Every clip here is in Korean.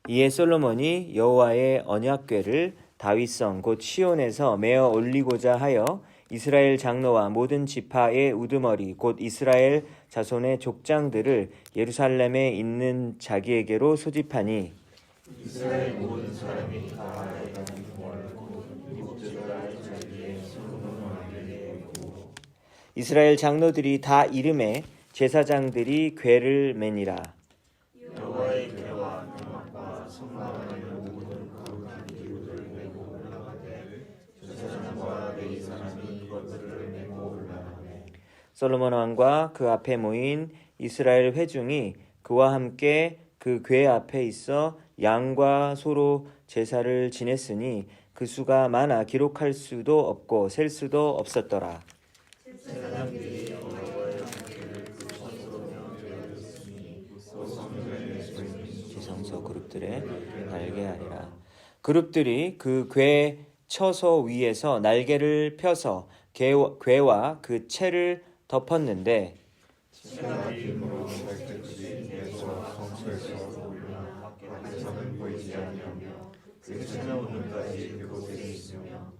이에 솔로몬이 여호와의 언약궤를 다윗성 곧 시온에서 메어 올리고자 하여 이스라엘 장로와 모든 지파의 우두머리 곧 이스라엘 자손의 족장들을 예루살렘에 있는 자기에게로 소집하니 이스라엘 모든 사람이 다 알고 목적을 자기의 솔로몬 왕에게 있고 이스라엘 장로들이 다 이름에 제사장들이 궤를 매니라. 여호와의 궤와 경악과 성막하는 모든 거룩한 기구들을 메고 올라가되 제사장과 레위 사람이 그것들을 메고 올라가매 솔로몬 왕과 그 앞에 모인 이스라엘 회중이 그와 함께 그 궤 앞에 있어 양과 소로 제사를 지냈으니 그 수가 많아 기록할 수도 없고 셀 수도 없었더라. 제사장들이 여호와의 궤를 그 성소로 되었으니 그 성전에 서 있는 지성소 그룹들에 날개하리라. 그룹들이 그 궤 처소 위에서 날개를 펴서 궤와 그 채를 덮었는데 시간이 힘으로 갈 때까지 내서 성소에서 올라 밖에서는 보이지 아니하며 그 찾아오는까지 그곳에 있으며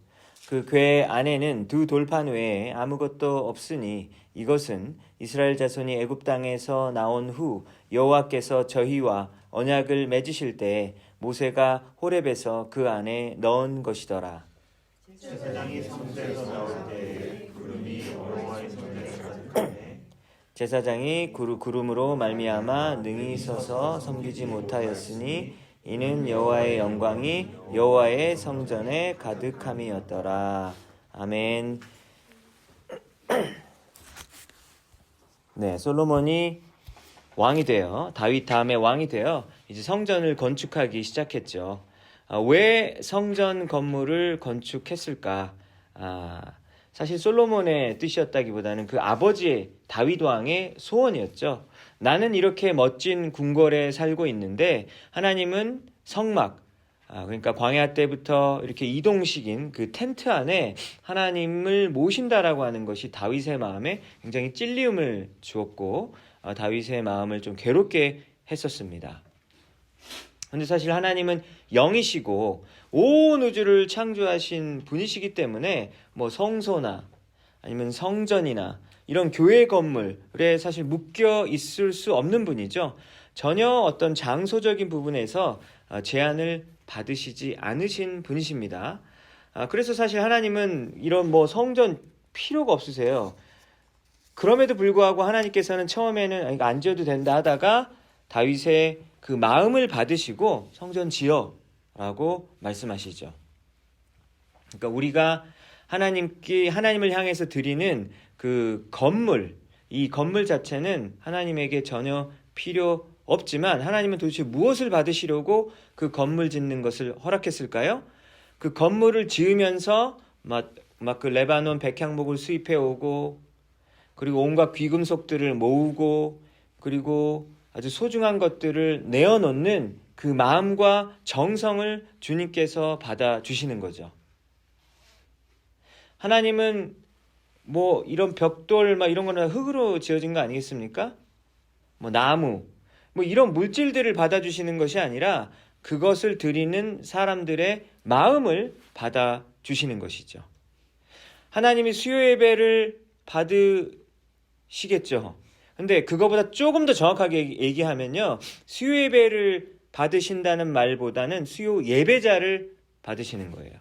그 궤 안에는 두 돌판 외에 아무것도 없으니 이것은 이스라엘 자손이 애굽 땅에서 나온 후 여호와께서 저희와 언약을 맺으실 때 모세가 호렙에서 그 안에 넣은 것이더라. 제사장이 성소에서 나올 때에 구름이 여호와의 전에 가득하매 제사장이 구름으로 말미암아 능히 서서 섬기지 못하였으니 이는 여호와의 영광이 여호와의 성전에 가득함이었더라. 아멘. 네, 솔로몬이 왕이 되어 다윗 다음에 왕이 되어 이제 성전을 건축하기 시작했죠. 왜 성전 건물을 건축했을까? 사실 솔로몬의 뜻이었다기보다는 그 아버지 다윗 왕의 소원이었죠. 나는 이렇게 멋진 궁궐에 살고 있는데 하나님은 성막, 그러니까 광야 때부터 이렇게 이동식인 그 텐트 안에 하나님을 모신다라고 하는 것이 다윗의 마음에 굉장히 찔리움을 주었고 다윗의 마음을 좀 괴롭게 했었습니다. 그런데 사실 하나님은 영이시고 온 우주를 창조하신 분이시기 때문에 뭐 성소나 아니면 성전이나 이런 교회 건물에 사실 묶여 있을 수 없는 분이죠. 전혀 어떤 장소적인 부분에서 제한을 받으시지 않으신 분이십니다. 그래서 사실 하나님은 이런 뭐 성전 필요가 없으세요. 그럼에도 불구하고 하나님께서는 처음에는 이거 안 지어도 된다 하다가 다윗의 그 마음을 받으시고 성전 지어라고 말씀하시죠. 그러니까 우리가 하나님을 향해서 드리는 그 건물, 이 건물 자체는 하나님에게 전혀 필요 없지만 하나님은 도대체 무엇을 받으시려고 그 건물 짓는 것을 허락했을까요? 그 건물을 지으면서 막 그 레바논 백향목을 수입해 오고 그리고 온갖 귀금속들을 모으고 그리고 아주 소중한 것들을 내어놓는 그 마음과 정성을 주님께서 받아주시는 거죠. 하나님은 뭐 이런 벽돌 막 이런 거는 흙으로 지어진 거 아니겠습니까? 뭐 나무 뭐 이런 물질들을 받아주시는 것이 아니라 그것을 드리는 사람들의 마음을 받아주시는 것이죠. 하나님이 수요 예배를 받으시겠죠. 근데 그거보다 조금 더 정확하게 얘기하면요. 수요 예배를 받으신다는 말보다는 수요 예배자를 받으시는 거예요.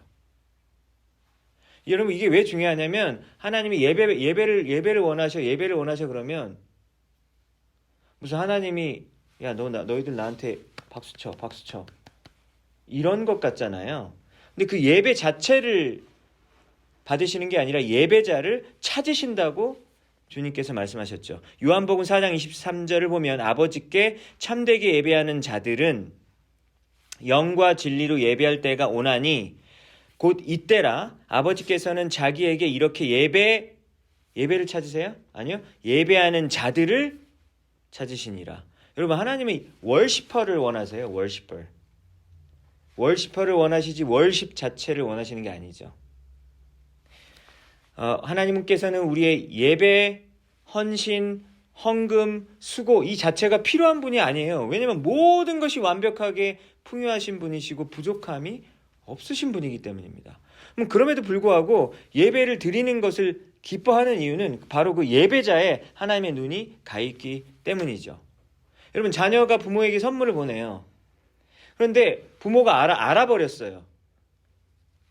여러분 이게 왜 중요하냐면 하나님이 예배를 원하셔 그러면 무슨 하나님이 야 너희들 나한테 박수 쳐 이런 것 같잖아요. 근데 그 예배 자체를 받으시는 게 아니라 예배자를 찾으신다고 주님께서 말씀하셨죠. 요한복음 4장 23절을 보면 아버지께 참되게 예배하는 자들은 영과 진리로 예배할 때가 오나니 곧 이때라. 아버지께서는 자기에게 이렇게 예배를 찾으세요? 아니요. 예배하는 자들을 찾으시니라. 여러분 하나님이 월시퍼를 원하세요. 월시퍼를 원하시지 월십 자체를 원하시는 게 아니죠. 하나님께서는 우리의 예배, 헌신, 헌금, 수고 이 자체가 필요한 분이 아니에요. 왜냐하면 모든 것이 완벽하게 풍요하신 분이시고 부족함이 없으신 분이기 때문입니다. 그럼에도 불구하고 예배를 드리는 것을 기뻐하는 이유는 바로 그 예배자의 하나님의 눈이 가 있기 때문이죠. 여러분, 자녀가 부모에게 선물을 보내요. 그런데 부모가 알아버렸어요.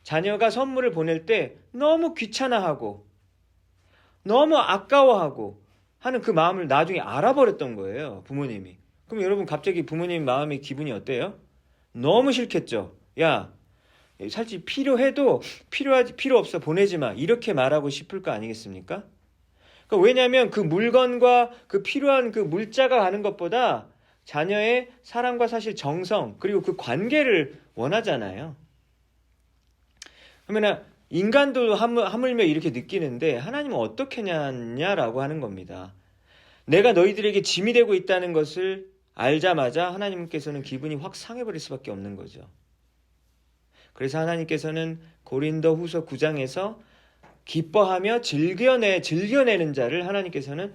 자녀가 선물을 보낼 때 너무 귀찮아하고 너무 아까워하고 하는 그 마음을 나중에 알아버렸던 거예요, 부모님이. 그럼 여러분, 갑자기 부모님 마음의 기분이 어때요? 너무 싫겠죠. 야, 사실 필요해도 필요 없어, 보내지 마, 이렇게 말하고 싶을 거 아니겠습니까? 그러니까 왜냐하면 그 물건과 그 필요한 그 물자가 가는 것보다 자녀의 사랑과 사실 정성 그리고 그 관계를 원하잖아요. 그러면 인간도 하물며 이렇게 느끼는데 하나님은 어떻게 하냐라고 하는 겁니다. 내가 너희들에게 짐이 되고 있다는 것을 알자마자 하나님께서는 기분이 확 상해버릴 수밖에 없는 거죠. 그래서 하나님께서는 고린도후서 9장에서 기뻐하며 즐겨내는 자를 하나님께서는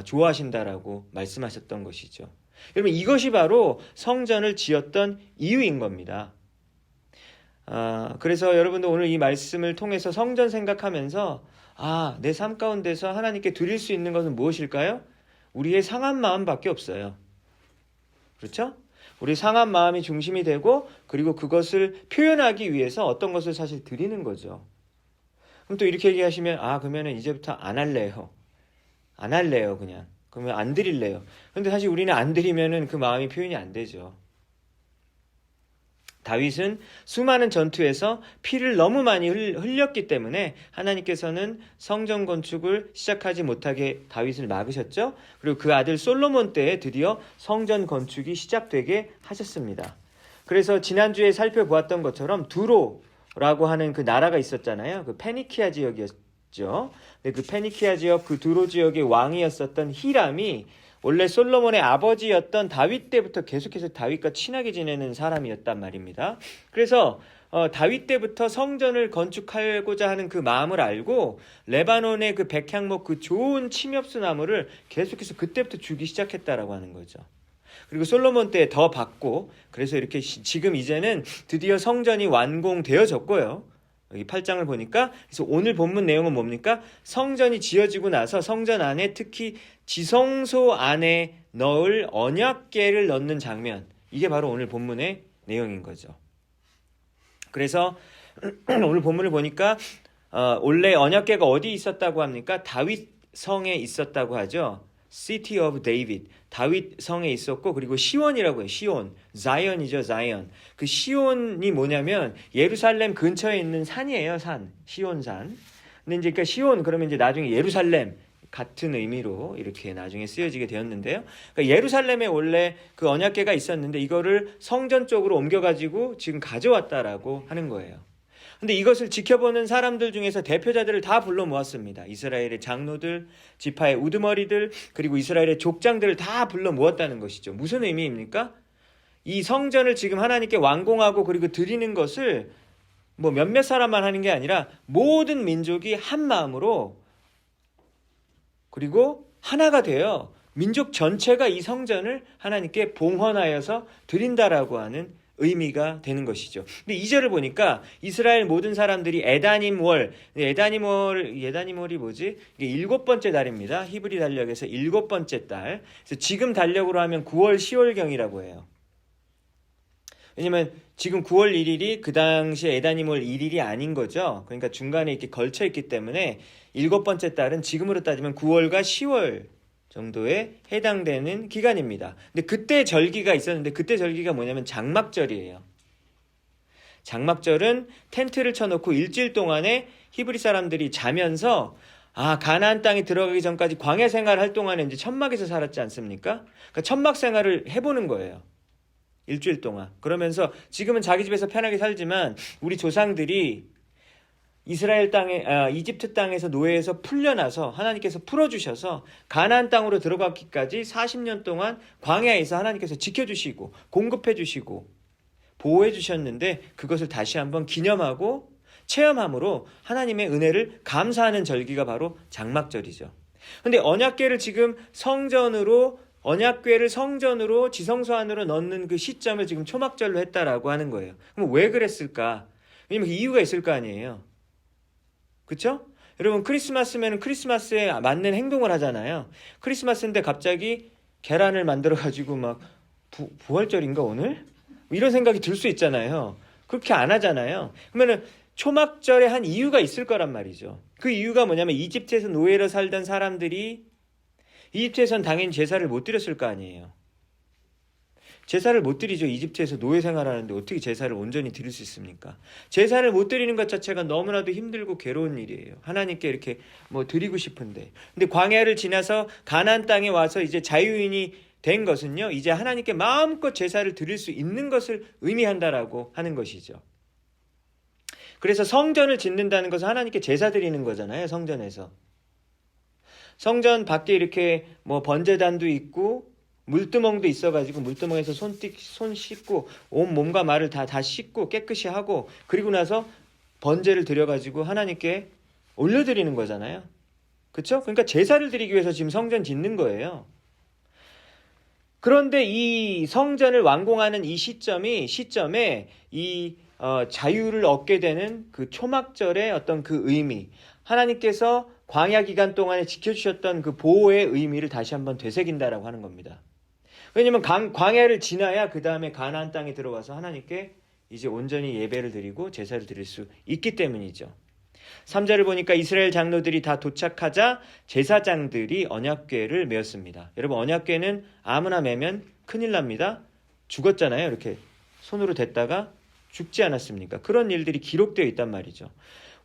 좋아하신다라고 말씀하셨던 것이죠. 여러분, 이것이 바로 성전을 지었던 이유인 겁니다. 그래서 여러분도 오늘 이 말씀을 통해서 성전 생각하면서 내 삶 가운데서 하나님께 드릴 수 있는 것은 무엇일까요? 우리의 상한 마음밖에 없어요. 그렇죠? 우리 상한 마음이 중심이 되고 그리고 그것을 표현하기 위해서 어떤 것을 사실 드리는 거죠. 그럼 또 이렇게 얘기하시면 그러면은 이제부터 안 할래요. 안 할래요, 그냥. 그러면 안 드릴래요. 그런데 사실 우리는 안 드리면은 그 마음이 표현이 안 되죠. 다윗은 수많은 전투에서 피를 너무 많이 흘렸기 때문에 하나님께서는 성전 건축을 시작하지 못하게 다윗을 막으셨죠. 그리고 그 아들 솔로몬 때에 드디어 성전 건축이 시작되게 하셨습니다. 그래서 지난주에 살펴보았던 것처럼 두로라고 하는 그 나라가 있었잖아요. 그 페니키아 지역이었죠. 근데 그 페니키아 지역, 그 두로 지역의 왕이었었던 히람이 원래 솔로몬의 아버지였던 다윗 때부터 계속해서 다윗과 친하게 지내는 사람이었단 말입니다. 그래서 다윗 때부터 성전을 건축하고자 하는 그 마음을 알고 레바논의 그 백향목, 그 좋은 침엽수 나무를 계속해서 그때부터 주기 시작했다라고 하는 거죠. 그리고 솔로몬 때 더 받고, 그래서 이렇게 지금 이제는 드디어 성전이 완공되어졌고요. 여기 8장을 보니까, 그래서 오늘 본문 내용은 뭡니까? 성전이 지어지고 나서 성전 안에 특히 지성소 안에 넣을 언약궤를 넣는 장면, 이게 바로 오늘 본문의 내용인 거죠. 그래서 오늘 본문을 보니까 원래 언약궤가 어디 있었다고 합니까? 다윗 성에 있었다고 하죠. City of David, 다윗 성에 있었고, 그리고 시온이라고 해요. 시온, 자이언이죠, 자이언. 그 시온이 뭐냐면 예루살렘 근처에 있는 산이에요, 산, 시온산. 근데 이제 그러니까 시온 그러면 이제 나중에 예루살렘 같은 의미로 이렇게 나중에 쓰여지게 되었는데요. 그러니까 예루살렘에 원래 그 언약궤가 있었는데 이거를 성전 쪽으로 옮겨가지고 지금 가져왔다라고 하는 거예요. 근데 이것을 지켜보는 사람들 중에서 대표자들을 다 불러 모았습니다. 이스라엘의 장로들, 지파의 우두머리들, 그리고 이스라엘의 족장들을 다 불러 모았다는 것이죠. 무슨 의미입니까? 이 성전을 지금 하나님께 완공하고 그리고 드리는 것을 뭐 몇몇 사람만 하는 게 아니라 모든 민족이 한 마음으로 그리고 하나가 되어 민족 전체가 이 성전을 하나님께 봉헌하여서 드린다라고 하는 의미가 되는 것이죠. 근데 2절을 보니까 이스라엘 모든 사람들이 에다님월, 에다님월이 뭐지? 이게 7번째 달입니다. 히브리 달력에서 7번째 달. 그래서 지금 달력으로 하면 9월, 10월경이라고 해요. 왜냐면 지금 9월 1일이 그 당시에 에다님월 1일이 아닌 거죠. 그러니까 중간에 이렇게 걸쳐 있기 때문에 7번째 달은 지금으로 따지면 9월과 10월 정도에 해당되는 기간입니다. 근데 그때 절기가 있었는데 그때 절기가 뭐냐면 장막절이에요. 장막절은 텐트를 쳐놓고 일주일 동안에 히브리 사람들이 자면서 가나안 땅에 들어가기 전까지 광야 생활을 할 동안에 이제 천막에서 살았지 않습니까? 그러니까 천막 생활을 해보는 거예요. 일주일 동안. 그러면서 지금은 자기 집에서 편하게 살지만 우리 조상들이 이스라엘 땅에 이집트 땅에서 노예에서 풀려나서 하나님께서 풀어주셔서 가나안 땅으로 들어가기까지 40년 동안 광야에서 하나님께서 지켜주시고 공급해주시고 보호해주셨는데 그것을 다시 한번 기념하고 체험함으로 하나님의 은혜를 감사하는 절기가 바로 장막절이죠. 근데 언약궤를 지금 언약궤를 성전으로 지성소 안으로 넣는 그 시점을 지금 초막절로 했다라고 하는 거예요. 그럼 왜 그랬을까? 왜냐면 이유가 있을 거 아니에요. 그쵸? 여러분 크리스마스면 크리스마스에 맞는 행동을 하잖아요. 크리스마스인데 갑자기 계란을 만들어가지고 막 부활절인가 오늘? 이런 생각이 들 수 있잖아요. 그렇게 안 하잖아요. 그러면은 초막절에 한 이유가 있을 거란 말이죠. 그 이유가 뭐냐면 이집트에서 노예로 살던 사람들이 이집트에선 당연히 제사를 못 드렸을 거 아니에요. 제사를 못 드리죠. 이집트에서 노예 생활하는데 어떻게 제사를 온전히 드릴 수 있습니까? 제사를 못 드리는 것 자체가 너무나도 힘들고 괴로운 일이에요. 하나님께 이렇게 뭐 드리고 싶은데. 근데 광야를 지나서 가나안 땅에 와서 이제 자유인이 된 것은요. 이제 하나님께 마음껏 제사를 드릴 수 있는 것을 의미한다라고 하는 것이죠. 그래서 성전을 짓는다는 것은 하나님께 제사 드리는 거잖아요. 성전에서. 성전 밖에 이렇게 뭐 번제단도 있고 물두멍도 있어가지고 물두멍에서 손 씻고 온 몸과 말을 다 씻고 깨끗이 하고 그리고 나서 번제를 드려가지고 하나님께 올려드리는 거잖아요. 그렇죠? 그러니까 제사를 드리기 위해서 지금 성전 짓는 거예요. 그런데 이 성전을 완공하는 이 시점에 이 자유를 얻게 되는 그 초막절의 어떤 그 의미, 하나님께서 광야 기간 동안에 지켜주셨던 그 보호의 의미를 다시 한번 되새긴다라고 하는 겁니다. 왜냐하면 광야를 지나야 그 다음에 가나안 땅에 들어와서 하나님께 이제 온전히 예배를 드리고 제사를 드릴 수 있기 때문이죠. 3절을 보니까 이스라엘 장로들이 다 도착하자 제사장들이 언약궤를 메었습니다. 여러분 언약궤는 아무나 메면 큰일 납니다. 죽었잖아요. 이렇게 손으로 댔다가 죽지 않았습니까? 그런 일들이 기록되어 있단 말이죠.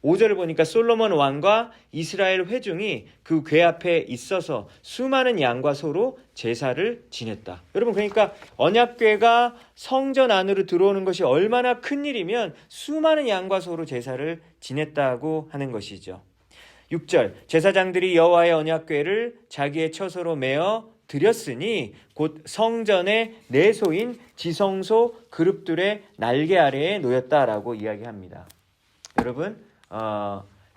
5절을 보니까 솔로몬 왕과 이스라엘 회중이 그 궤 앞에 있어서 수많은 양과 소로 제사를 지냈다. 여러분 그러니까 언약궤가 성전 안으로 들어오는 것이 얼마나 큰 일이면 수많은 양과 소로 제사를 지냈다고 하는 것이죠. 6절 제사장들이 여호와의 언약궤를 자기의 처소로 메어 드렸으니 곧 성전의 내소인 지성소 그룹들의 날개 아래에 놓였다라고 이야기합니다. 여러분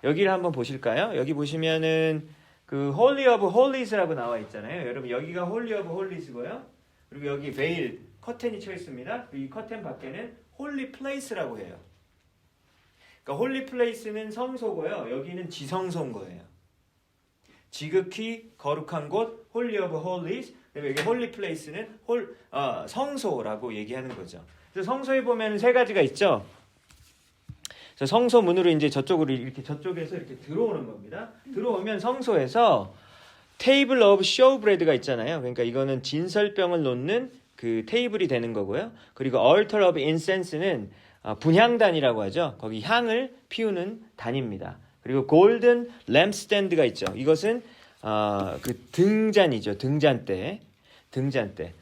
여기를 한번 보실까요? 여기 보시면은 그 Holy of Holies라고 나와 있잖아요. 여러분 여기가 Holy of Holies고요. 그리고 여기 베일 커튼이 쳐 있습니다. 이 커튼 밖에는 Holy Place라고 해요. 그러니까 Holy Place는 성소고요. 여기는 지성소인 거예요. 지극히 거룩한 곳 Holy of Holies. 그리고 여기 Holy Place는 성소라고 얘기하는 거죠. 그래서 성소에 보면 세 가지가 있죠. 성소 문으로 이제 저쪽으로 이렇게 저쪽에서 이렇게 들어오는 겁니다. 들어오면 성소에서 테이블 오브 쇼브레드가 있잖아요. 그러니까 이거는 진설병을 놓는 그 테이블이 되는 거고요. 그리고 altar of incense는 분향단이라고 하죠. 거기 향을 피우는 단입니다. 그리고 골든 램프스탠드가 있죠. 이것은 그 등잔이죠. 등잔대.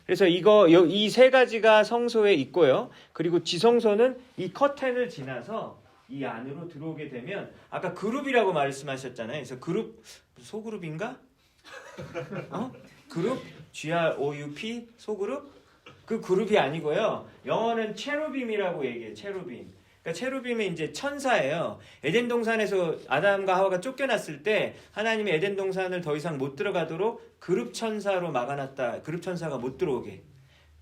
그래서 이 세 가지가 성소에 있고요. 그리고 지성소는 이 커튼을 지나서 이 안으로 들어오게 되면 아까 그룹이라고 말씀하셨잖아요. 그래서 그룹 소그룹인가? 그룹 GROUP 소그룹? 그 그룹이 아니고요. 영어는 체루빔이라고 얘기해요. 체루빔. 그러니까 체루빔은 이제 천사예요. 에덴 동산에서 아담과 하와가 쫓겨났을 때 하나님이 에덴 동산을 더 이상 못 들어가도록 그룹 천사로 막아놨다. 그룹 천사가 못 들어오게.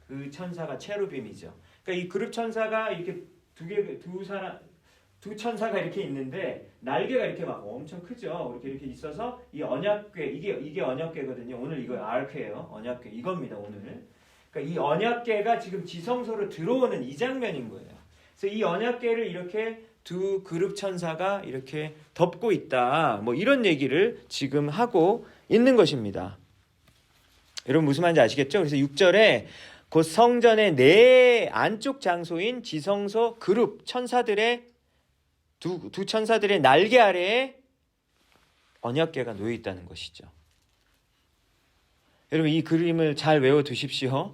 그 천사가 체루빔이죠. 그러니까 이 그룹 천사가 이렇게 두 천사가 이렇게 있는데 날개가 이렇게 막 엄청 크죠. 이렇게 있어서 이 언약궤 이게 언약궤거든요. 오늘 이거 아크예요. 언약궤 이겁니다. 오늘. 그러니까 이 언약궤가 지금 지성소로 들어오는 이 장면인 거예요. 그래서 이 언약궤를 이렇게 두 그룹 천사가 이렇게 덮고 있다. 뭐 이런 얘기를 지금 하고 있는 것입니다. 여러분 무슨 말인지 아시겠죠? 그래서 6절에 곧 성전의 내 안쪽 장소인 지성소 그룹 천사들의 두 천사들의 날개 아래에 언약궤가 놓여 있다는 것이죠. 여러분 이 그림을 잘 외워 두십시오.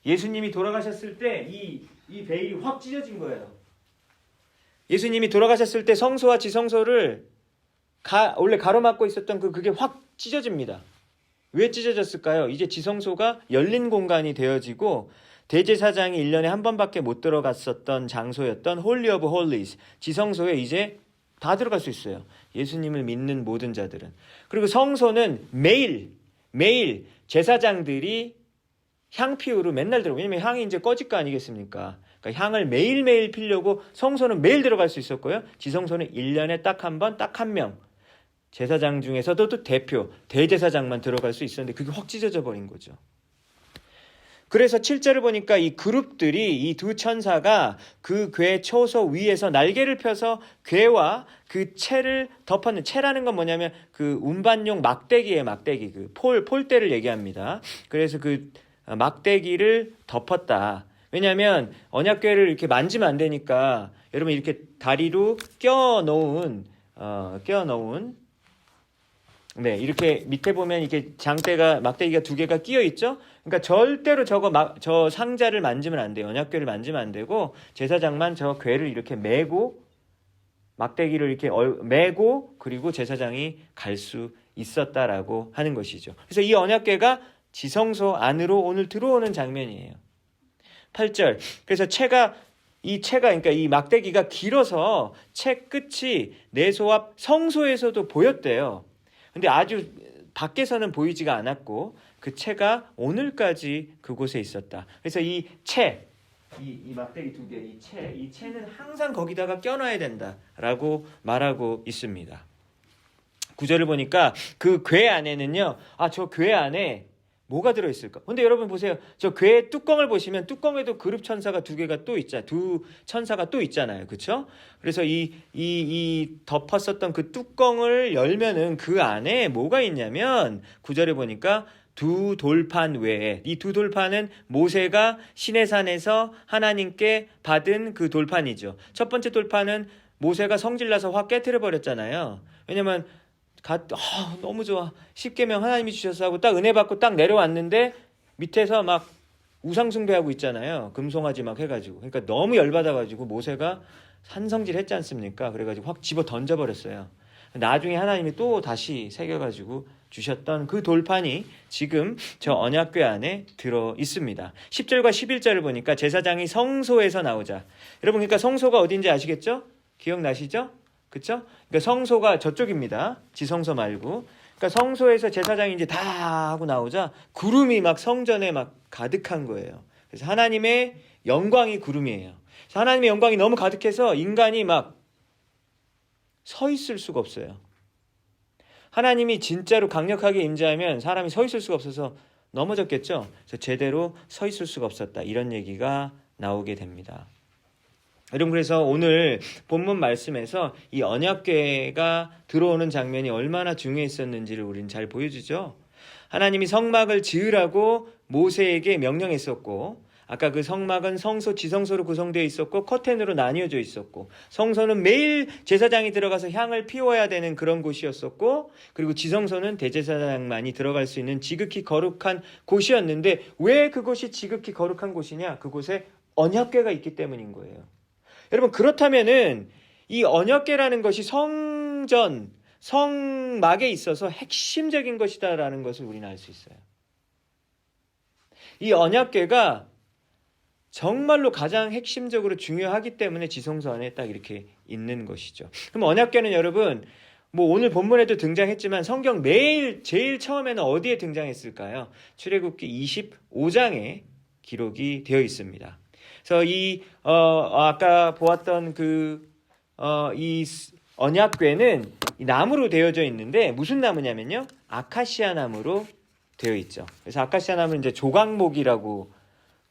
예수님이 돌아가셨을 때 이 베일이 확 찢어진 거예요. 예수님이 돌아가셨을 때 성소와 지성소를 원래 가로막고 있었던 그게 확 찢어집니다. 왜 찢어졌을까요? 이제 지성소가 열린 공간이 되어지고 대제사장이 1년에 한 번밖에 못 들어갔었던 장소였던 홀리 오브 홀리스 지성소에 이제 다 들어갈 수 있어요. 예수님을 믿는 모든 자들은. 그리고 성소는 매일 제사장들이 향 피우러 맨날 들어가요. 왜냐면 향이 이제 꺼질 거 아니겠습니까? 그러니까 향을 매일매일 피려고 성소는 매일 들어갈 수 있었고요. 지성소는 1년에 딱 한 번, 딱 한 명. 제사장 중에서도 또 대표, 대제사장만 들어갈 수 있었는데 그게 확 찢어져 버린 거죠. 그래서 7절을 보니까 이 그룹들이 이 두 천사가 그 궤 초소 위에서 날개를 펴서 궤와 그 채를 덮었는, 채라는 건 뭐냐면 그 운반용 막대기예요. 막대기, 그 폴대를 얘기합니다. 그래서 그 막대기를 덮었다. 왜냐하면 언약궤를 이렇게 만지면 안 되니까 여러분 이렇게 다리로 껴놓은 네, 이렇게 밑에 보면 이렇게 장대가 막대기가 2개가 끼어 있죠. 그러니까 절대로 저 상자를 만지면 안 돼요. 언약궤를 만지면 안 되고 제사장만 저 궤를 이렇게 메고 막대기를 이렇게 메고 그리고 제사장이 갈 수 있었다라고 하는 것이죠. 그래서 이 언약궤가 지성소 안으로 오늘 들어오는 장면이에요. 8절. 그래서 그러니까 이 막대기가 길어서 채 끝이 내소 앞 성소에서도 보였대요. 근데 아주 밖에서는 보이지가 않았고 그 채가 오늘까지 그곳에 있었다. 그래서 이 막대기 2개, 이 채는 항상 거기다가 껴놔야 된다라고 말하고 있습니다. 9절을 보니까 그 궤 안에는요, 저 궤 안에 뭐가 들어있을까? 근데 여러분 보세요. 저 궤의 뚜껑을 보시면 뚜껑에도 그룹 천사가 2개가 또 두 천사가 또 있잖아요. 그렇죠? 그래서 이 덮었었던 그 뚜껑을 열면은 그 안에 뭐가 있냐면 9절에 보니까 두 돌판 외에, 이 두 돌판은 모세가 시내산에서 하나님께 받은 그 돌판이죠. 첫 번째 돌판은 모세가 성질나서 확 깨트려 버렸잖아요. 왜냐면 너무 좋아. 10계명 하나님이 주셔서 하고 딱 은혜 받고 딱 내려왔는데 밑에서 막 우상숭배하고 있잖아요. 금송아지 막 해가지고. 그러니까 너무 열받아가지고 모세가 산성질 했지 않습니까? 그래가지고 확 집어 던져버렸어요. 나중에 하나님이 또 다시 새겨가지고 주셨던 그 돌판이 지금 저 언약궤 안에 들어 있습니다. 10절과 11절을 보니까 제사장이 성소에서 나오자. 여러분 그러니까 성소가 어딘지 아시겠죠? 기억나시죠? 그렇죠? 그러니까 성소가 저쪽입니다. 지성소 말고. 그러니까 성소에서 제사장이 이제 다 하고 나오자 구름이 막 성전에 막 가득한 거예요. 그래서 하나님의 영광이 구름이에요. 그래서 하나님의 영광이 너무 가득해서 인간이 막 서 있을 수가 없어요. 하나님이 진짜로 강력하게 임재하면 사람이 서 있을 수가 없어서 넘어졌겠죠. 그래서 제대로 서 있을 수가 없었다. 이런 얘기가 나오게 됩니다. 여러분 그래서 오늘 본문 말씀에서 이 언약궤가 들어오는 장면이 얼마나 중요했었는지를 우리는 잘 보여주죠. 하나님이 성막을 지으라고 모세에게 명령했었고 아까 그 성막은 성소, 지성소로 구성되어 있었고 커튼으로 나뉘어져 있었고 성소는 매일 제사장이 들어가서 향을 피워야 되는 그런 곳이었었고 그리고 지성소는 대제사장만이 들어갈 수 있는 지극히 거룩한 곳이었는데 왜 그곳이 지극히 거룩한 곳이냐? 그곳에 언약궤가 있기 때문인 거예요. 여러분 그렇다면은 이 언약궤라는 것이 성막에 있어서 핵심적인 것이다라는 것을 우리는 알 수 있어요. 이 언약궤가 정말로 가장 핵심적으로 중요하기 때문에 지성소 안에 딱 이렇게 있는 것이죠. 그럼 언약궤는 여러분 뭐 오늘 본문에도 등장했지만 성경 제일 처음에는 어디에 등장했을까요? 출애굽기 25장에 기록이 되어 있습니다. 그래서 아까 보았던 이 언약궤는 나무로 되어져 있는데 무슨 나무냐면요. 아카시아 나무로 되어 있죠. 그래서 아카시아 나무는 이제 조각목이라고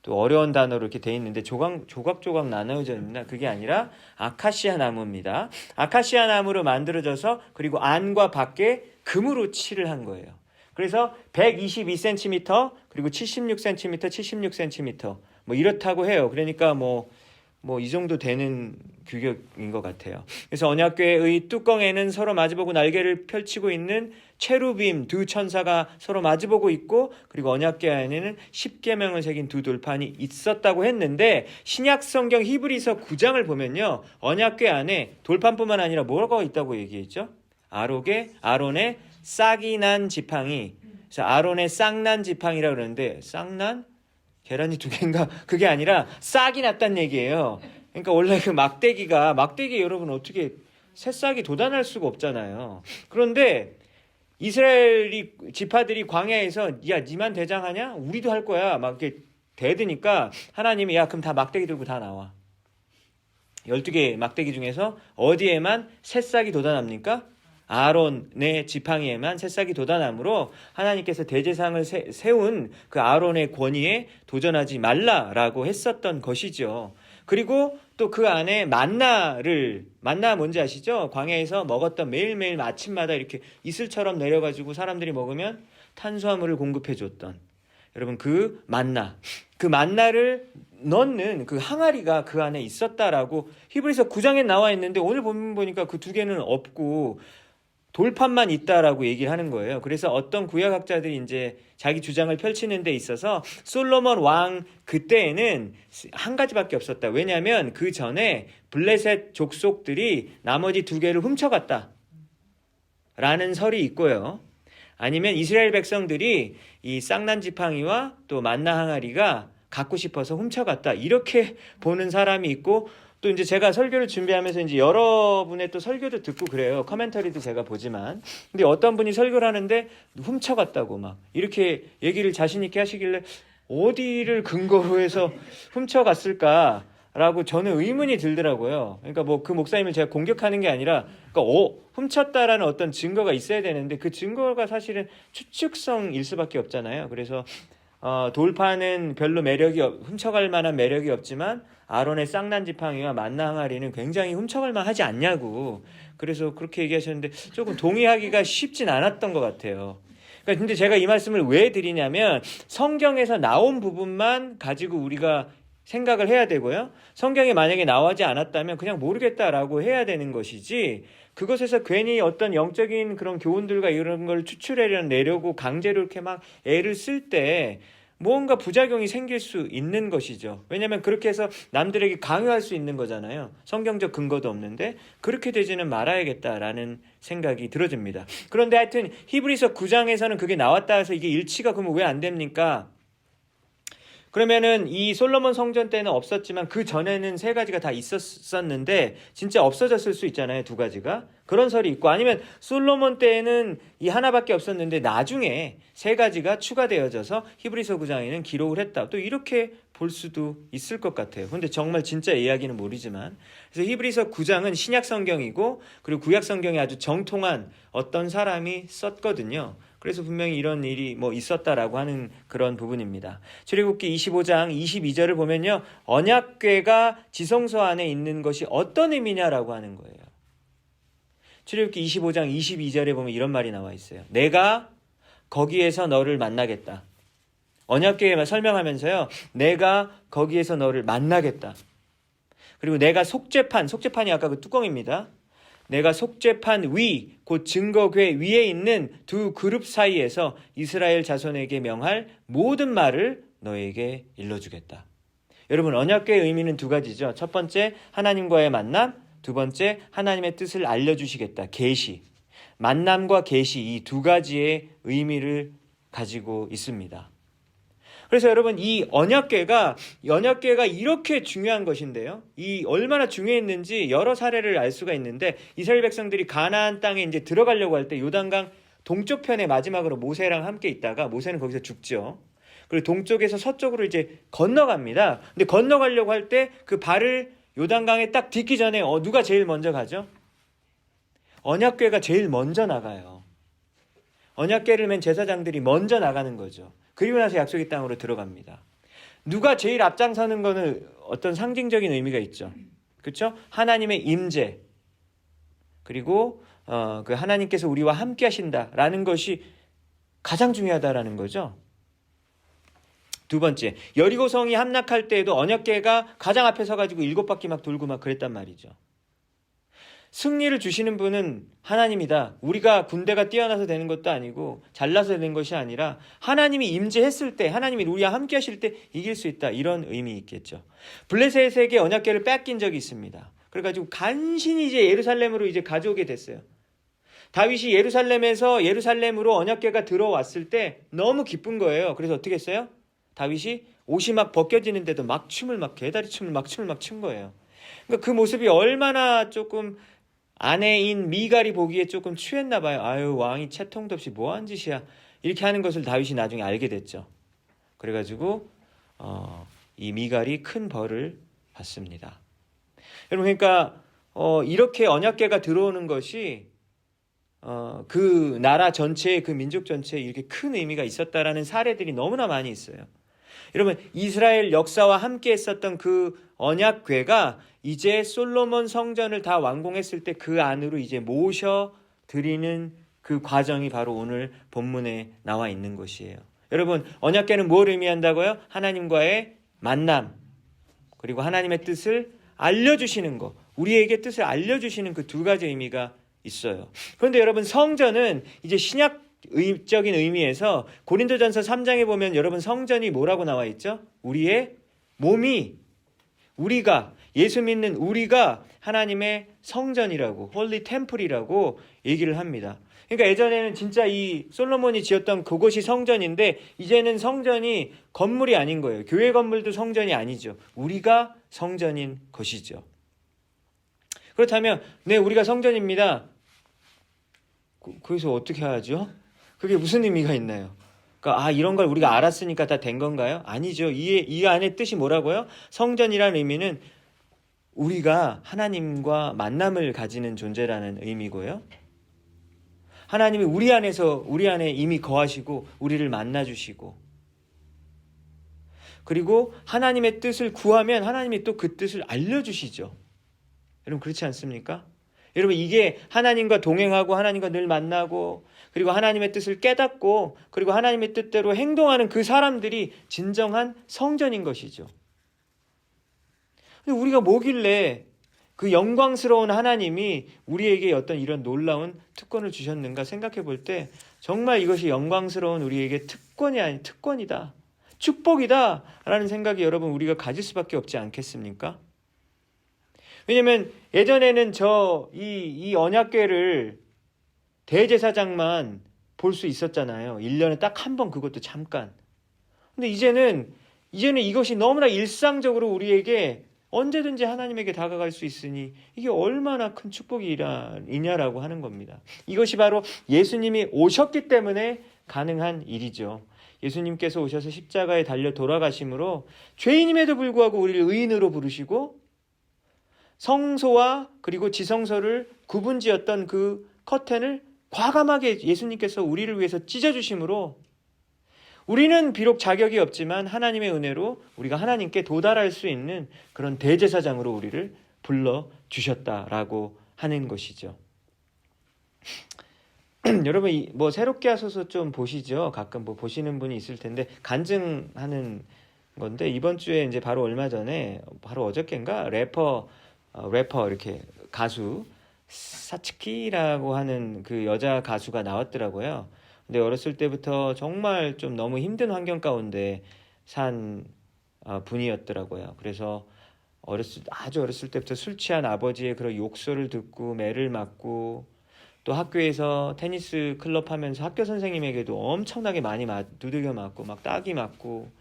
또 어려운 단어로 이렇게 되어 있는데 조각조각 나눠져 있나? 그게 아니라 아카시아 나무입니다. 아카시아 나무로 만들어져서 그리고 안과 밖에 금으로 칠을 한 거예요. 그래서 122cm 그리고 76cm, 76cm 뭐 이렇다고 해요. 그러니까 뭐 이 정도 되는 규격인 것 같아요. 그래서 언약궤의 뚜껑에는 서로 마주보고 날개를 펼치고 있는 체루빔 두 천사가 서로 마주보고 있고 그리고 언약궤 안에는 10계명을 새긴 두 돌판이 있었다고 했는데 신약 성경 히브리서 9장을 보면요. 언약궤 안에 돌판뿐만 아니라 뭐가 있다고 얘기했죠? 아론의 싹이 난 지팡이. 그래서 아론의 싹난 지팡이라고 그러는데 싹난? 계란이 2개인가? 그게 아니라 싹이 났단 얘기예요. 그러니까 원래 그 막대기 여러분 어떻게 새싹이 돋아날 수가 없잖아요. 그런데 이스라엘이 지파들이 광야에서 야 니만 대장하냐? 우리도 할 거야. 막 이렇게 대드니까 하나님이 야 그럼 다 막대기 들고 다 나와. 12개 막대기 중에서 어디에만 새싹이 돋아납니까? 아론의 지팡이에만 새싹이 돋아나므로 하나님께서 대제상을 세운 그 아론의 권위에 도전하지 말라라고 했었던 것이죠. 그리고 또 그 안에 만나 뭔지 아시죠? 광야에서 먹었던 매일매일 아침마다 이렇게 이슬처럼 내려가지고 사람들이 먹으면 탄수화물을 공급해 줬던 여러분 그 만나를 넣는 그 항아리가 그 안에 있었다라고 히브리서 9장에 나와 있는데 오늘 보니까 그 두 개는 없고 돌판만 있다라고 얘기를 하는 거예요. 그래서 어떤 구약학자들이 이제 자기 주장을 펼치는 데 있어서 솔로몬 왕 그때에는 한 가지밖에 없었다. 왜냐하면 그 전에 블레셋 족속들이 나머지 두 개를 훔쳐갔다 라는 설이 있고요. 아니면 이스라엘 백성들이 이 쌍난 지팡이와 또 만나 항아리가 갖고 싶어서 훔쳐갔다. 이렇게 보는 사람이 있고 또 이제 제가 설교를 준비하면서 이제 여러분의 또 설교도 듣고 그래요. 커멘터리도 제가 보지만. 근데 어떤 분이 설교를 하는데 훔쳐갔다고 막 이렇게 얘기를 자신 있게 하시길래 어디를 근거로 해서 훔쳐갔을까라고 저는 의문이 들더라고요. 그러니까 뭐 그 목사님을 제가 공격하는 게 아니라 그러니까 훔쳤다라는 어떤 증거가 있어야 되는데 그 증거가 사실은 추측성일 수밖에 없잖아요. 그래서 돌파는 별로 훔쳐갈 만한 매력이 없지만 아론의 쌍난 지팡이와 만나 항아리는 굉장히 훔쳐갈 만하지 않냐고. 그래서 그렇게 얘기하셨는데 조금 동의하기가 쉽진 않았던 것 같아요. 그러니까 근데 제가 이 말씀을 왜 드리냐면 성경에서 나온 부분만 가지고 우리가 생각을 해야 되고요. 성경에 만약에 나오지 않았다면 그냥 모르겠다라고 해야 되는 것이지 그것에서 괜히 어떤 영적인 그런 교훈들과 이런 걸 추출해내려고 강제로 이렇게 막 애를 쓸 때 뭔가 부작용이 생길 수 있는 것이죠. 왜냐하면 그렇게 해서 남들에게 강요할 수 있는 거잖아요. 성경적 근거도 없는데 그렇게 되지는 말아야겠다라는 생각이 들어집니다. 그런데 하여튼 히브리서 9장에서는 그게 나왔다 해서 이게 일치가 그러면 왜 안 됩니까? 그러면은 이 솔로몬 성전 때는 없었지만 그 전에는 세 가지가 다 있었는데 진짜 없어졌을 수 있잖아요. 두 가지가. 그런 설이 있고 아니면 솔로몬 때에는 이 하나밖에 없었는데 나중에 세 가지가 추가되어져서 히브리서 9장에는 기록을 했다. 또 이렇게 볼 수도 있을 것 같아요. 근데 정말 진짜 이야기는 모르지만 그래서 히브리서 9장은 신약 성경이고 그리고 구약 성경에 아주 정통한 어떤 사람이 썼거든요. 그래서 분명히 이런 일이 뭐 있었다라고 하는 그런 부분입니다. 출애굽기 25장 22절을 보면요. 언약궤가 지성소 안에 있는 것이 어떤 의미냐라고 하는 거예요. 출애굽기 25장 22절에 보면 이런 말이 나와 있어요. 내가 거기에서 너를 만나겠다. 언약궤에 설명하면서요. 내가 거기에서 너를 만나겠다. 그리고 내가 속죄판이 아까 그 뚜껑입니다. 내가 속죄판 위, 곧 증거궤 위에 있는 두 그룹 사이에서 이스라엘 자손에게 명할 모든 말을 너에게 일러주겠다. 여러분 언약궤의 의미는 두 가지죠. 첫 번째 하나님과의 만남, 두 번째 하나님의 뜻을 알려주시겠다. 계시. 만남과 계시 이 두 가지의 의미를 가지고 있습니다. 그래서 여러분 이 언약궤가 이렇게 중요한 것인데요. 이 얼마나 중요했는지 여러 사례를 알 수가 있는데 이스라엘 백성들이 가나안 땅에 이제 들어가려고 할 때 요단강 동쪽 편에 마지막으로 모세랑 함께 있다가 모세는 거기서 죽죠. 그리고 동쪽에서 서쪽으로 이제 건너갑니다. 근데 건너가려고 할 때 그 발을 요단강에 딱 딛기 전에 누가 제일 먼저 가죠? 언약궤가 제일 먼저 나가요. 언약궤를 맨 제사장들이 먼저 나가는 거죠. 그리고 나서 약속의 땅으로 들어갑니다. 누가 제일 앞장서는 거는 어떤 상징적인 의미가 있죠. 그렇죠? 하나님의 임재 그리고 그 하나님께서 우리와 함께 하신다라는 것이 가장 중요하다라는 거죠. 두 번째, 여리고성이 함락할 때에도 언약궤가 가장 앞에 서가지고 7바퀴 막 돌고 막 그랬단 말이죠. 승리를 주시는 분은 하나님이다. 우리가 군대가 뛰어나서 되는 것도 아니고 잘나서 되는 것이 아니라 하나님이 임재했을 때 하나님이 우리와 함께 하실 때 이길 수 있다. 이런 의미 있겠죠. 블레셋에게 언약궤를 뺏긴 적이 있습니다. 그래가지고 간신히 이제 예루살렘으로 이제 가져오게 됐어요. 다윗이 예루살렘으로 언약궤가 들어왔을 때 너무 기쁜 거예요. 그래서 어떻게 했어요? 다윗이 옷이 막 벗겨지는데도 막 개다리 춤을 막 춘 거예요. 그러니까 그 모습이 얼마나 조금 아내인 미갈이 보기에 조금 취했나 봐요. 아유, 왕이 채통도 없이 뭐한 짓이야. 이렇게 하는 것을 다윗이 나중에 알게 됐죠. 그래가지고 이 미갈이 큰 벌을 받습니다. 여러분, 그러니까 이렇게 언약궤가 들어오는 것이 그 나라 전체에, 그 민족 전체에 이렇게 큰 의미가 있었다라는 사례들이 너무나 많이 있어요. 여러분, 이스라엘 역사와 함께 했었던 그 언약궤가 이제 솔로몬 성전을 다 완공했을 때 그 안으로 이제 모셔 드리는 그 과정이 바로 오늘 본문에 나와 있는 것이에요. 여러분, 언약궤는 뭘 의미한다고요? 하나님과의 만남, 그리고 하나님의 뜻을 알려주시는 것, 우리에게 뜻을 알려주시는 그 두 가지 의미가 있어요. 그런데 여러분, 성전은 이제 신약적인 의미에서 고린도전서 3장에 보면 여러분, 성전이 뭐라고 나와 있죠? 우리의 몸이, 우리가, 예수 믿는 우리가 하나님의 성전이라고, 홀리 템플이라고 얘기를 합니다. 그러니까 예전에는 진짜 이 솔로몬이 지었던 그곳이 성전인데 이제는 성전이 건물이 아닌 거예요. 교회 건물도 성전이 아니죠. 우리가 성전인 것이죠. 그렇다면 네, 우리가 성전입니다. 거기서 어떻게 하죠? 그게 무슨 의미가 있나요? 그러니까 이런 걸 우리가 알았으니까 다 된 건가요? 아니죠. 이 안의 뜻이 뭐라고요? 성전이라는 의미는 우리가 하나님과 만남을 가지는 존재라는 의미고요. 하나님이 우리 안에 이미 거하시고 우리를 만나주시고, 그리고 하나님의 뜻을 구하면 하나님이 또 그 뜻을 알려주시죠. 여러분, 그렇지 않습니까? 여러분, 이게 하나님과 동행하고 하나님과 늘 만나고, 그리고 하나님의 뜻을 깨닫고, 그리고 하나님의 뜻대로 행동하는 그 사람들이 진정한 성전인 것이죠. 근데 우리가 뭐길래 그 영광스러운 하나님이 우리에게 어떤 이런 놀라운 특권을 주셨는가 생각해 볼 때 정말 이것이 영광스러운 우리에게 특권이 아닌 특권이다, 축복이다 라는 생각이 여러분, 우리가 가질 수밖에 없지 않겠습니까? 왜냐면 예전에는 이 언약궤를 대제사장만 볼 수 있었잖아요. 1년에 딱 한 번, 그것도 잠깐. 근데 이제는 이것이 너무나 일상적으로 우리에게 언제든지 하나님에게 다가갈 수 있으니 이게 얼마나 큰 축복이냐라고 하는 겁니다. 이것이 바로 예수님이 오셨기 때문에 가능한 일이죠. 예수님께서 오셔서 십자가에 달려 돌아가심으로 죄인임에도 불구하고 우리를 의인으로 부르시고, 성소와 그리고 지성소를 구분지었던 그 커튼을 과감하게 예수님께서 우리를 위해서 찢어주심으로 우리는 비록 자격이 없지만 하나님의 은혜로 우리가 하나님께 도달할 수 있는 그런 대제사장으로 우리를 불러주셨다라고 하는 것이죠. 여러분, 뭐 새롭게 하셔서 좀 보시죠. 가끔 뭐 보시는 분이 있을 텐데, 간증하는 건데, 이번 주에 이제 바로 얼마 전에, 바로 어저께인가 래퍼 이렇게 가수 사츠키라고 하는 그 여자 가수가 나왔더라고요. 근데 어렸을 때부터 정말 좀 너무 힘든 환경 가운데 산 분이었더라고요. 그래서 아주 어렸을 때부터 술 취한 아버지의 그런 욕설을 듣고 매를 맞고, 또 학교에서 테니스 클럽 하면서 학교 선생님에게도 엄청나게 많이 두들겨 맞고 막 따기 맞고,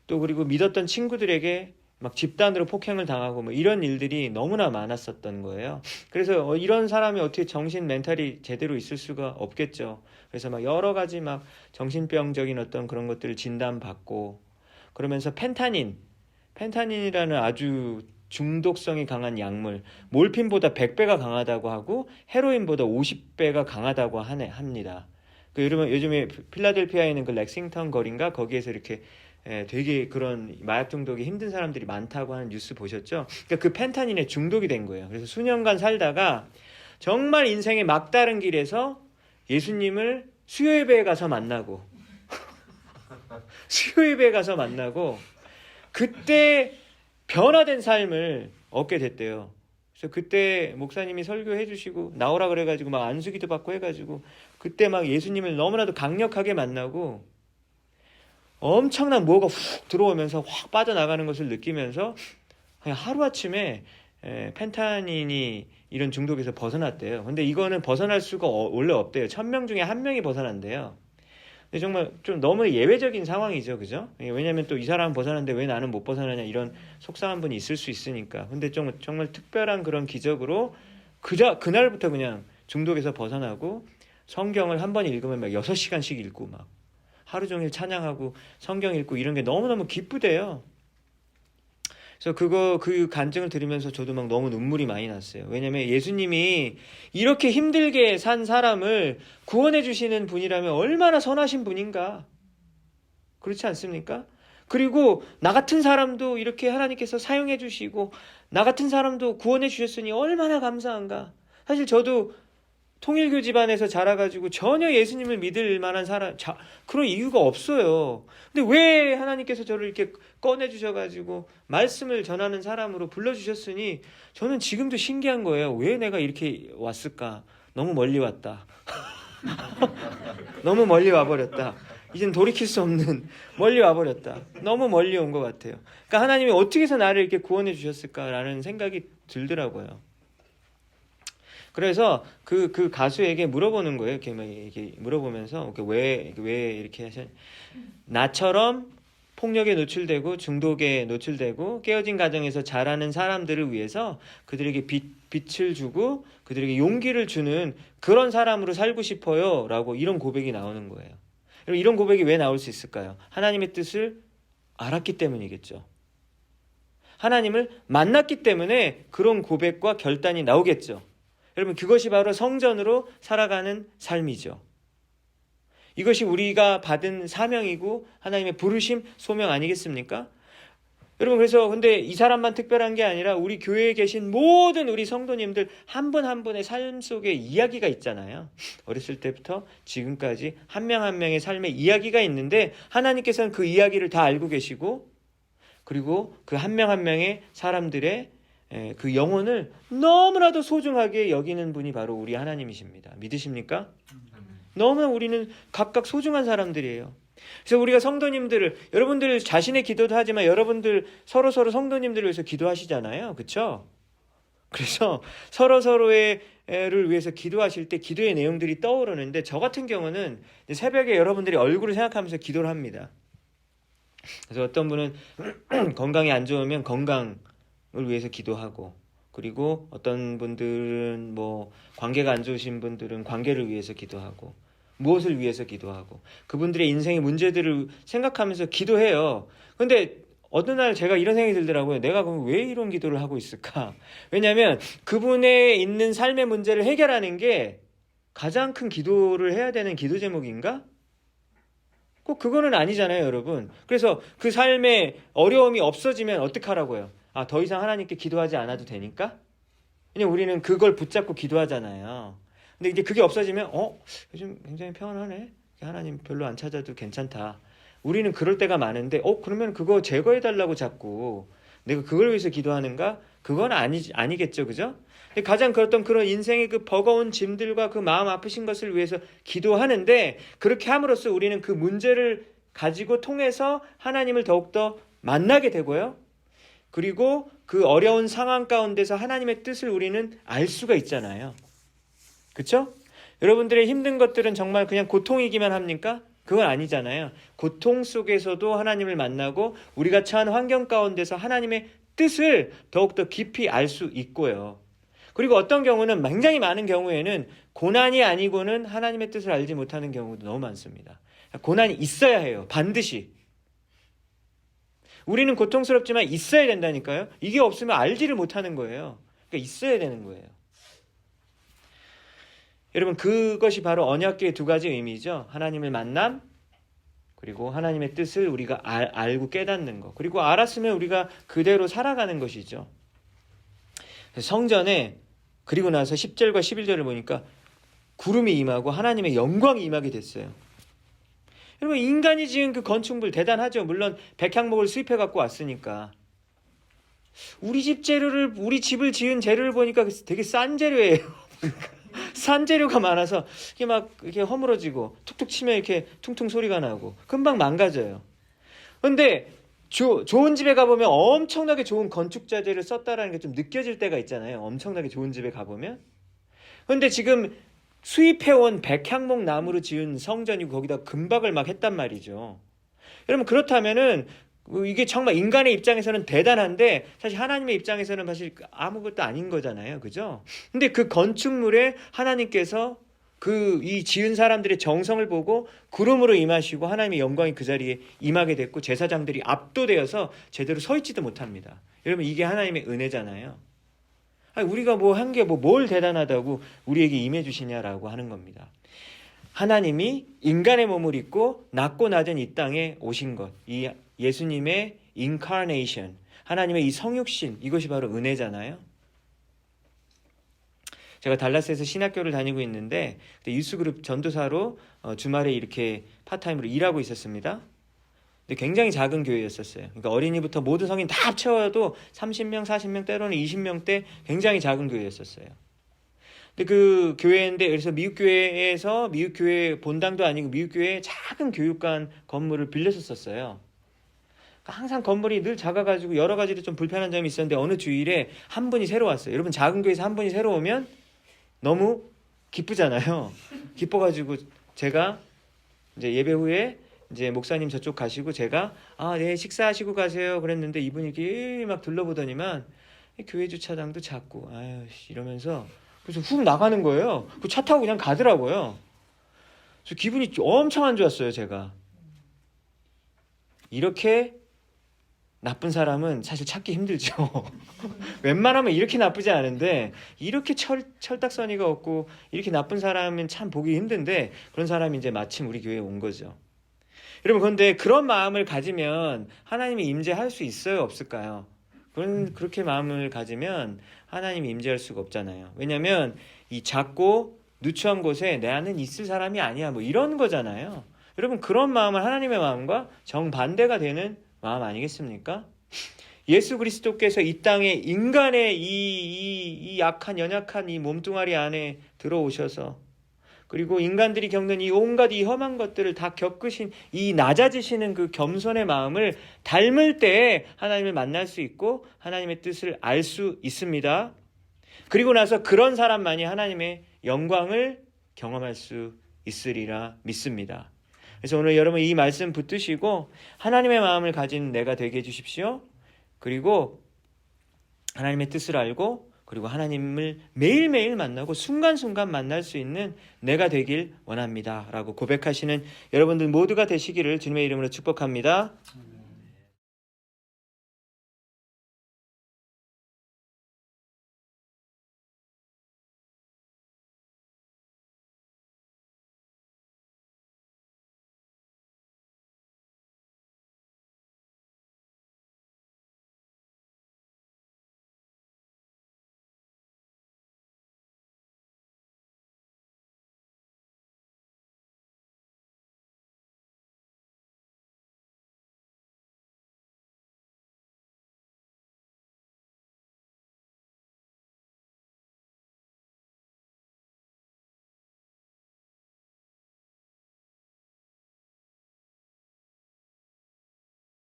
또 그리고 믿었던 친구들에게 막 집단으로 폭행을 당하고 뭐 이런 일들이 너무나 많았었던 거예요. 그래서 이런 사람이 어떻게 정신 멘탈이 제대로 있을 수가 없겠죠. 그래서 막 여러 가지 막 정신병적인 어떤 그런 것들을 진단받고, 그러면서 펜타닌이라는 아주 중독성이 강한 약물, 몰핀보다 100배가 강하다고 하고 헤로인보다 50배가 강하다고 합니다. 요즘에 필라델피아에 있는 그 렉싱턴 거리인가, 거기에서 이렇게 되게 그런 마약 중독이 힘든 사람들이 많다고 하는 뉴스 보셨죠? 그러니까 그 펜타닌에 중독이 된 거예요. 그래서 수년간 살다가 정말 인생의 막다른 길에서 예수님을 수요예배에 가서 만나고 그때 변화된 삶을 얻게 됐대요. 그래서 그때 목사님이 설교해 주시고 나오라 그래가지고 막 안수기도 받고 해가지고 그때 막 예수님을 너무나도 강력하게 만나고 엄청난 뭐가 훅 들어오면서 확 빠져나가는 것을 느끼면서 그냥 하루아침에 펜타닌이 이런 중독에서 벗어났대요. 근데 이거는 벗어날 수가 원래 없대요. 1000명 중에 1명이 벗어난대요. 근데 정말 좀 너무 예외적인 상황이죠. 그죠? 왜냐면 또 이 사람은 벗어났는데 왜 나는 못 벗어나냐, 이런 속상한 분이 있을 수 있으니까. 근데 정말 특별한 그런 기적으로 그날부터 그냥 중독에서 벗어나고 성경을 한 번 읽으면 막 6시간씩 읽고 막 하루 종일 찬양하고 성경 읽고 이런 게 너무너무 기쁘대요. 그래서 그 간증을 들으면서 저도 막 너무 눈물이 많이 났어요. 왜냐면 예수님이 이렇게 힘들게 산 사람을 구원해 주시는 분이라면 얼마나 선하신 분인가. 그렇지 않습니까? 그리고 나 같은 사람도 이렇게 하나님께서 사용해 주시고 나 같은 사람도 구원해 주셨으니 얼마나 감사한가. 사실 저도 통일교 집안에서 자라가지고 전혀 예수님을 믿을 만한 그런 이유가 없어요. 근데 왜 하나님께서 저를 이렇게 꺼내주셔가지고 말씀을 전하는 사람으로 불러주셨으니 저는 지금도 신기한 거예요. 왜 내가 이렇게 왔을까? 너무 멀리 왔다. 너무 멀리 와버렸다. 이젠 돌이킬 수 없는 멀리 와버렸다. 너무 멀리 온 것 같아요. 그러니까 하나님이 어떻게 해서 나를 이렇게 구원해 주셨을까라는 생각이 들더라고요. 그래서 그 가수에게 물어보는 거예요. 이렇게 물어보면서 왜 이렇게 나처럼 폭력에 노출되고 중독에 노출되고 깨어진 가정에서 자라는 사람들을 위해서 그들에게 빛을 주고 그들에게 용기를 주는 그런 사람으로 살고 싶어요. 라고 이런 고백이 나오는 거예요. 여러분, 이런 고백이 왜 나올 수 있을까요? 하나님의 뜻을 알았기 때문이겠죠. 하나님을 만났기 때문에 그런 고백과 결단이 나오겠죠. 여러분, 그것이 바로 성전으로 살아가는 삶이죠. 이것이 우리가 받은 사명이고 하나님의 부르심, 소명 아니겠습니까? 여러분, 그래서 근데 이 사람만 특별한 게 아니라 우리 교회에 계신 모든 우리 성도님들 한 분 한 분의 삶 속에 이야기가 있잖아요. 어렸을 때부터 지금까지 한 명 한 명의 삶에 이야기가 있는데 하나님께서는 그 이야기를 다 알고 계시고 그리고 그 한 명 한 명의 사람들의 그 영혼을 너무나도 소중하게 여기는 분이 바로 우리 하나님이십니다. 믿으십니까? 너무나 우리는 각각 소중한 사람들이에요. 그래서 우리가 성도님들을, 여러분들 자신의 기도도 하지만 여러분들 서로 성도님들을 위해서 기도하시잖아요. 그렇죠? 그래서 서로를 위해서 기도하실 때 기도의 내용들이 떠오르는데 저 같은 경우는 새벽에 여러분들이 얼굴을 생각하면서 기도를 합니다. 그래서 어떤 분은 건강이 안 좋으면 건강을 위해서 기도하고, 그리고 어떤 분들은 관계가 안 좋으신 분들은 관계를 위해서 기도하고, 무엇을 위해서 기도하고, 그분들의 인생의 문제들을 생각하면서 기도해요. 근데 어느 날 제가 이런 생각이 들더라고요. 내가 그럼 왜 이런 기도를 하고 있을까? 왜냐하면 그분의 있는 삶의 문제를 해결하는 게 가장 큰 기도를 해야 되는 기도 제목인가? 꼭 그거는 아니잖아요, 여러분. 그래서 그 삶의 어려움이 없어지면 어떡하라고요? 더 이상 하나님께 기도하지 않아도 되니까? 왜냐면 우리는 그걸 붙잡고 기도하잖아요. 근데 이제 그게 없어지면 요즘 굉장히 평안하네. 하나님 별로 안 찾아도 괜찮다. 우리는 그럴 때가 많은데 그러면 그거 제거해달라고 자꾸 내가 그걸 위해서 기도하는가? 그건 아니겠죠, 그죠? 가장 그런 인생의 그 버거운 짐들과 그 마음 아프신 것을 위해서 기도하는데, 그렇게 함으로써 우리는 그 문제를 가지고 통해서 하나님을 더욱더 만나게 되고요. 그리고 그 어려운 상황 가운데서 하나님의 뜻을 우리는 알 수가 있잖아요. 그렇죠? 여러분들의 힘든 것들은 정말 그냥 고통이기만 합니까? 그건 아니잖아요. 고통 속에서도 하나님을 만나고 우리가 처한 환경 가운데서 하나님의 뜻을 더욱더 깊이 알 수 있고요. 그리고 어떤 경우는, 굉장히 많은 경우에는 고난이 아니고는 하나님의 뜻을 알지 못하는 경우도 너무 많습니다. 고난이 있어야 해요. 반드시. 우리는 고통스럽지만 있어야 된다니까요. 이게 없으면 알지를 못하는 거예요. 그러니까 있어야 되는 거예요. 여러분, 그것이 바로 언약궤의 두 가지 의미죠. 하나님을 만남, 그리고 하나님의 뜻을 우리가 알고 깨닫는 것, 그리고 알았으면 우리가 그대로 살아가는 것이죠. 성전에 그리고 나서 10절과 11절을 보니까 구름이 임하고 하나님의 영광이 임하게 됐어요. 여러분, 인간이 지은 그 건축물 대단하죠. 물론 백향목을 수입해 갖고 왔으니까. 우리 집을 지은 재료를 보니까 되게 싼 재료예요. 싼 재료가 많아서 이게 막 이렇게 허물어지고 툭툭 치면 이렇게 퉁퉁 소리가 나고 금방 망가져요. 그런데 좋은 집에 가보면 엄청나게 좋은 건축 자재를 썼다라는 게 좀 느껴질 때가 있잖아요. 엄청나게 좋은 집에 가보면. 그런데 지금 수입해온 백향목 나무로 지은 성전이고 거기다 금박을 막 했단 말이죠. 여러분, 그렇다면은 이게 정말 인간의 입장에서는 대단한데 사실 하나님의 입장에서는 사실 아무것도 아닌 거잖아요. 그죠? 근데 그 건축물에 하나님께서 이 지은 사람들의 정성을 보고 구름으로 임하시고 하나님의 영광이 그 자리에 임하게 됐고 제사장들이 압도되어서 제대로 서 있지도 못합니다. 여러분 이게 하나님의 은혜잖아요. 아니, 우리가 뭐 한 게 뭘 대단하다고 우리에게 임해 주시냐라고 하는 겁니다. 하나님이 인간의 몸을 입고 낮고 낮은 이 땅에 오신 것, 이 예수님의 incarnation, 하나님의 이 성육신, 이것이 바로 은혜잖아요. 제가 달라스에서 신학교를 다니고 있는데 유스그룹 전도사로 주말에 이렇게 파타임으로 일하고 있었습니다. 근데 굉장히 작은 교회였었어요. 그러니까 어린이부터 모든 성인 다 합쳐도 30명, 40명, 때로는 20명대 굉장히 작은 교회였었어요. 근데 그 교회인데 그래서 미국 교회 본당도 아니고 미국 교회에 작은 교육관 건물을 빌렸었어요. 그러니까 항상 건물이 늘 작아가지고 여러 가지로 좀 불편한 점이 있었는데 어느 주일에 한 분이 새로 왔어요. 여러분 작은 교회에서 한 분이 새로 오면 너무 기쁘잖아요. 기뻐가지고 제가 이제 예배 후에 이제 목사님 저쪽 가시고 제가 네 식사하시고 가세요 그랬는데 이분이 이렇게 막 둘러보더니만 교회 주차장도 작고 이러면서 그래서 훅 나가는 거예요. 그 차 타고 그냥 가더라고요. 그래서 기분이 엄청 안 좋았어요. 제가 이렇게 나쁜 사람은 사실 찾기 힘들죠. 웬만하면 이렇게 나쁘지 않은데 이렇게 철딱서니가 없고 이렇게 나쁜 사람은 참 보기 힘든데 그런 사람이 이제 마침 우리 교회에 온 거죠. 여러분 그런데 그런 마음을 가지면 하나님이 임재할 수 있어요? 없을까요? 그렇게 마음을 가지면 하나님이 임재할 수가 없잖아요. 왜냐하면 이 작고 누추한 곳에 내 안은 있을 사람이 아니야 뭐 이런 거잖아요. 여러분 그런 마음은 하나님의 마음과 정반대가 되는 마음 아니겠습니까? 예수 그리스도께서 이 땅에 인간의 이 약한 연약한 이 몸뚱아리 안에 들어오셔서 그리고 인간들이 겪는 이 온갖 이 험한 것들을 다 겪으신 이 낮아지시는 그 겸손의 마음을 닮을 때 하나님을 만날 수 있고 하나님의 뜻을 알 수 있습니다. 그리고 나서 그런 사람만이 하나님의 영광을 경험할 수 있으리라 믿습니다. 그래서 오늘 여러분 이 말씀 붙드시고 하나님의 마음을 가진 내가 되게 해주십시오. 그리고 하나님의 뜻을 알고 그리고 하나님을 매일매일 만나고 순간순간 만날 수 있는 내가 되길 원합니다 라고 고백하시는 여러분들 모두가 되시기를 주님의 이름으로 축복합니다.